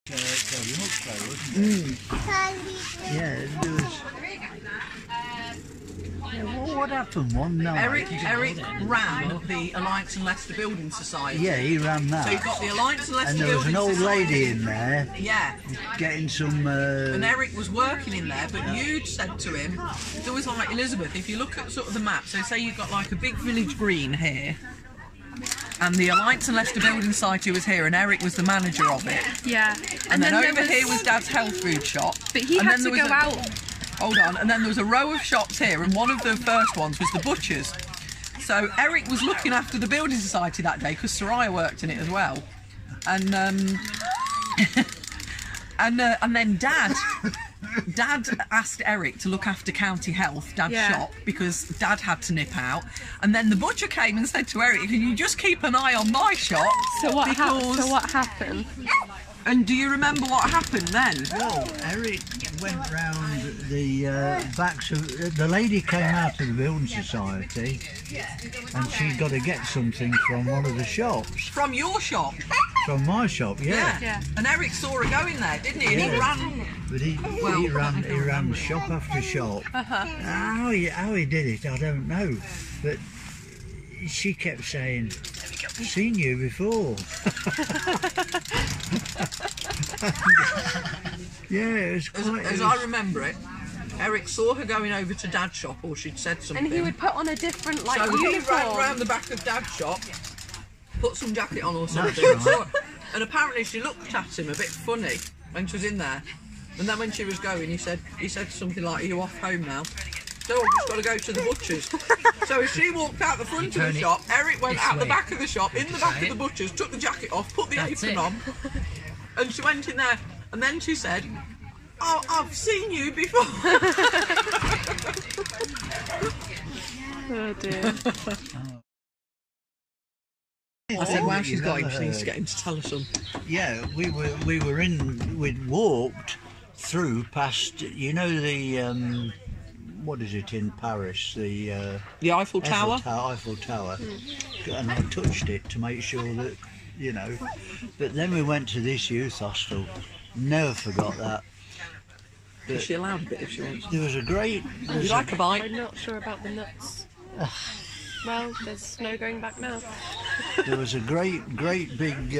Yeah, there was. Yeah, what happened one night? Eric ran the Alliance and Leicester Building Society. Yeah, he ran that. So you've got the Alliance and Leicester And there was Building an old Society. lady in there. Yeah. Getting some. And Eric was working in there, but you'd said to him, there was like Elizabeth. If you look at sort of the map, so say you've got like a big village green here. And the Alliance and Leicester Building Society was here, and Eric was the manager of it. Yeah. And then over here was Dad's health food shop. But he had to go out. Hold on, and then there was a row of shops here, and one of the first ones was the butcher's. So Eric was looking after the building society that day because Soraya worked in it as well, and and then Dad asked Eric to look after County Health, Dad's shop, because Dad had to nip out, and then the butcher came and said to Eric, "Can you just keep an eye on my shop?" So what happened? And do you remember what happened then? Well, Eric went round the backs of... The lady came out of the building society and she'd got to get something from one of the shops. From your shop? From my shop, Yeah. And Eric saw her going there, didn't he? And he ran... But he ran shop after shop. How he did it, I don't know. But she kept saying, "I've seen you before." Yeah, it was quite... As I remember it, Eric saw her going over to Dad's shop, or she'd said something. And he would put on a different, like, so uniform. he ran round the back of Dad's shop, put some jacket on or something. That's right. And apparently she looked at him a bit funny when she was in there. And then when she was going, he said something like, "Are you off home now?" "No, I've just got to go to the butcher's." So as she walked out the front of the shop, Eric went out the back of the shop, in the back of the butcher's, took the jacket off, put the apron on, and she went in there. And then she said, "Oh, I've seen you before." Oh dear. I said, "Wow, she's got him. She needs to get him to tell us something." Yeah, we'd walked through past, you know, the what is it in Paris, the Eiffel Tower. Eiffel Tower, and I touched it to make sure that, you know. But then we went to this youth hostel. Never forgot that. Is she allowed a bit if she wants? There was a great. Would you like a bite? I'm not sure about the nuts. Well, there's no going back now. There was a great big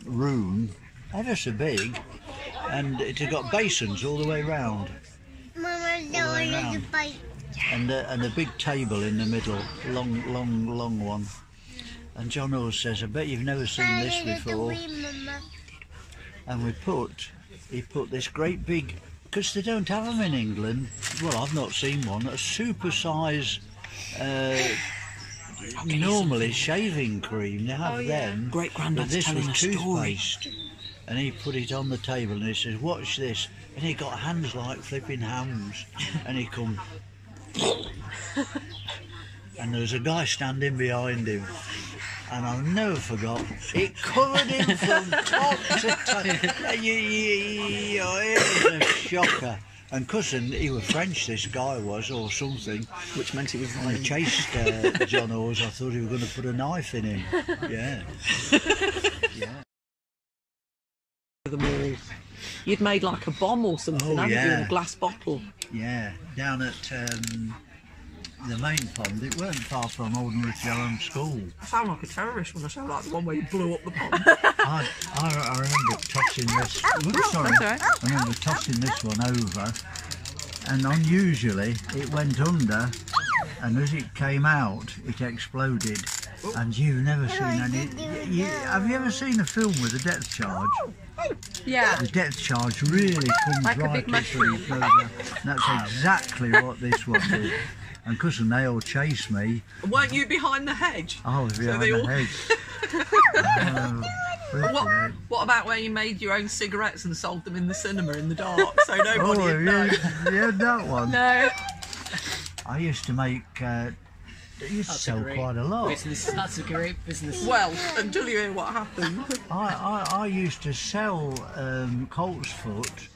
room, ever so big, and it had got basins all the way round. Mama, no, I need to bite. And a big table in the middle, long one. And John always says, "I bet you've never seen this before." And he put this great big, because they don't have them in England. Well, I've not seen one. A super size, normally shaving cream. They have them. Great Grandad's but this telling was a story. toothpaste. And he put it on the table and he says, "Watch this." And he got hands like flipping hams. And he come. And there was a guy standing behind him. And I'll never forgot, it covered him from top to toe. It was a shocker. And cousin, he was French, this guy was, or something. Which meant he was And he chased John Oars. I thought he was going to put a knife in him. Yeah. Them all. You'd made like a bomb or something, hadn't you, in a glass bottle? Yeah, down at the main pond. It weren't far from Old North School. I sound like a terrorist when I sound like the one where you blew up the pond. I remember tossing this. Oops, sorry. That's all right. I remember tossing this one over, and unusually it went under, and as it came out, it exploded. And you've never seen any. Have you ever seen a film with a depth charge? Yeah. The depth charge really comes Like a right big mushroom. That's exactly what this one did. And cousin, they all chased me. Weren't you behind the hedge? I was behind the hedge. What about where you made your own cigarettes and sold them in the cinema in the dark so nobody would know? You had that one? No. I used to make. I used to sell quite a lot. That's a great business. Well, until you hear what happened. I used to sell colt's foot.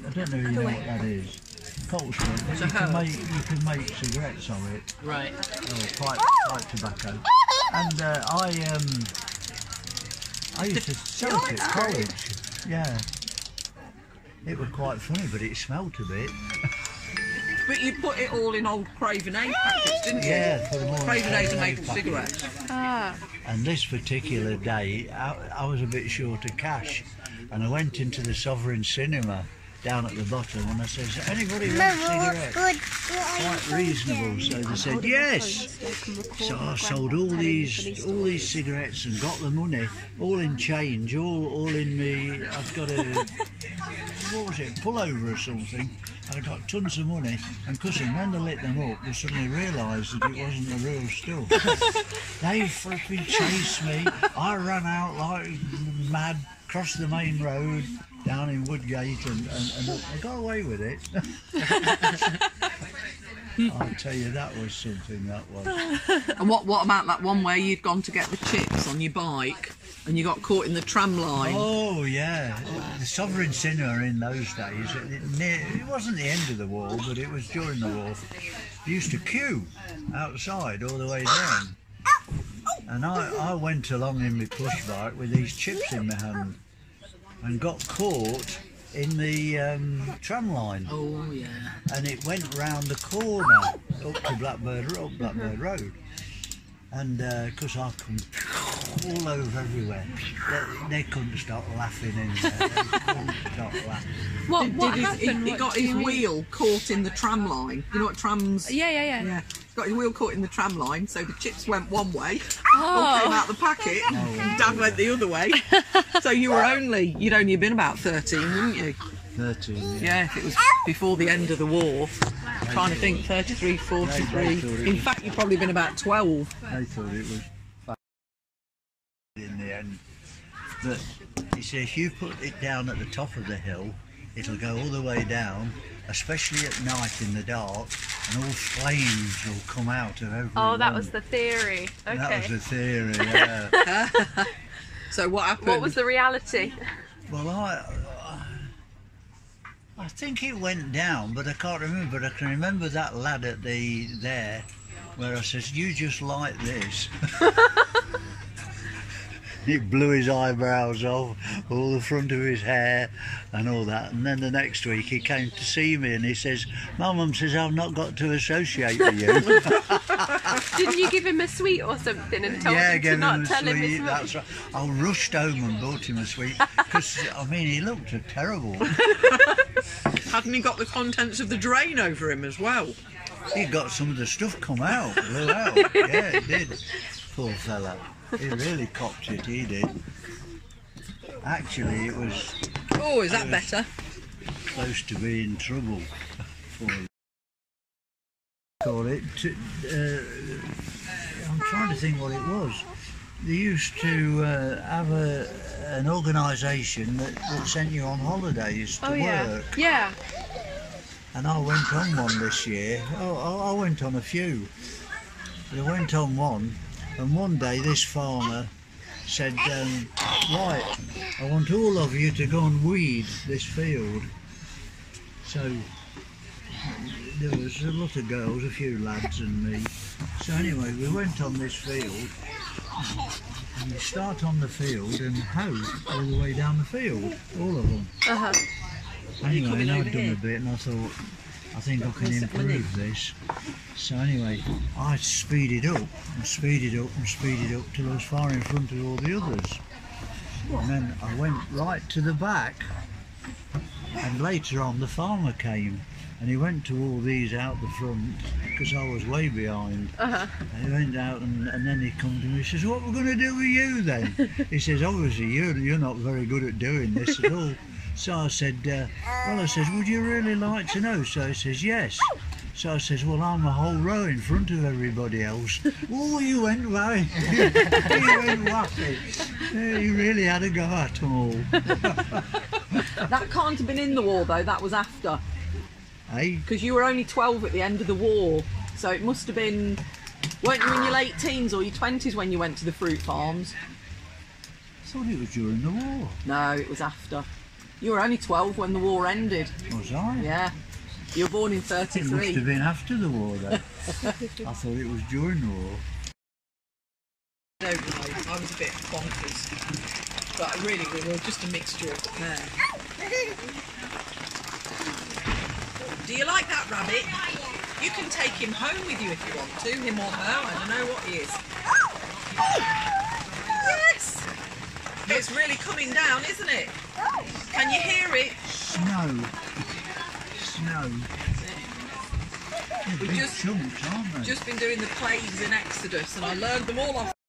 I don't know if you know what that is. Colt's foot. You can make cigarettes of it. Right. Or pipe tobacco. And I used to sell it at college. Yeah. It was quite funny, but it smelt a bit. But you put it all in old Craven A packets, didn't you? Yeah, put them all in Craven A's and Craven A maple packets. cigarettes. Ah. And this particular day, I was a bit short of cash, and I went into the Sovereign Cinema down at the bottom, and I said, "Anybody want cigarettes?" Quite reasonable, so they said yes. So I sold all these cigarettes and got the money, all in change, all in me. I've got a what was it, pullover or something. I got tons of money, and cousin, when they lit them up, they suddenly realised that it wasn't the real stuff. They flipping chased me. I ran out like mad, crossed the main road down in Woodgate, and I got away with it. I'll tell you, that was something, that was. And what about that one where you'd gone to get the chips on your bike and you got caught in the tram line? Oh yeah, the Sovereign Cinema in those days, it wasn't the end of the war, but it was during the war. You used to queue outside all the way down. And I went along in my push bike with these chips in my hand and got caught in the tram line. Oh yeah. And it went round the corner up to Blackbird Road. And because I come all over everywhere, they couldn't stop laughing in there. They couldn't stop laughing. What happened? He got his wheel caught in the tram line. You know what trams? Yeah. Yeah. Got his wheel caught in the tram line, so the chips went one way, Oh. all came out the packet, and Dad went the other way. So you'd only been about 13, wouldn't you? 13. Yeah, if it was before the end of the war. I'm trying to think, 33, 43. In fact, you'd probably been about 12. They thought it was in the end. But he says, if you put it down at the top of the hill, it'll go all the way down, especially at night in the dark, and all flames will come out of every Oh, that one. was the theory. Okay. That was the theory, yeah. So what happened? What was the reality? Well, I think it went down, but I can't remember. But I can remember that lad at there, where I says, "You just like this." He blew his eyebrows off, all the front of his hair and all that. And then the next week he came to see me and he says, "My mum says I've not got to associate with you." Didn't you give him a sweet or something and told him to not tell him his mum? That's right. I rushed home and bought him a sweet because, I mean, he looked terrible. Hadn't he got the contents of the drain over him as well? He got some of the stuff come out, blew out. Yeah, it did. Poor fella. He really copped it, he did. Actually, it was Oh, is that better? close to being trouble for him. Call it. I'm trying to think what it was. They used to have an organisation that sent you on holidays to work. Yeah. And I went on one this year. I went on a few. I went on one, and one day this farmer said, "Right, I want all of you to go and weed this field." So there was a lot of girls, a few lads and me. So anyway, we went on this field, and we start on the field and hoe all the way down the field, all of them. Uh-huh. Anyway, and I'd done a bit and I thought, I think I can improve this. So anyway, I speeded up and speeded up and speeded up till I was far in front of all the others. And then I went right to the back, and later on the farmer came and he went to all these out the front because I was way behind. Uh-huh. And he went out and then he come to me, he says, "What we're going to do with you then?" He says, "Obviously you're not very good at doing this at all." So I said, well, I says, "Would you really like to know?" So he says, "Yes." So I says, "Well, I'm a whole row in front of everybody else." Oh, you went right. He went wappy. He really had a go at them all. That can't have been in the war though, that was after. Hey? Because you were only 12 at the end of the war. So it must have been, weren't you in your late teens or your 20s when you went to the fruit farms? I thought it was during the war. No, it was after. You were only 12 when the war ended. Was I? Yeah. You were born in It must 33. have been after the war then. I thought it was during the war. I don't know, I was a bit bonkers. But really, we were just a mixture of the pair. Do you like that rabbit? You can take him home with you if you want to, him or her. I don't know what he is. Yes! It's really coming down, isn't it? Can you hear it? Snow. Snow. We've Big chunks, aren't they? just been doing the plagues in Exodus, and I learned them all off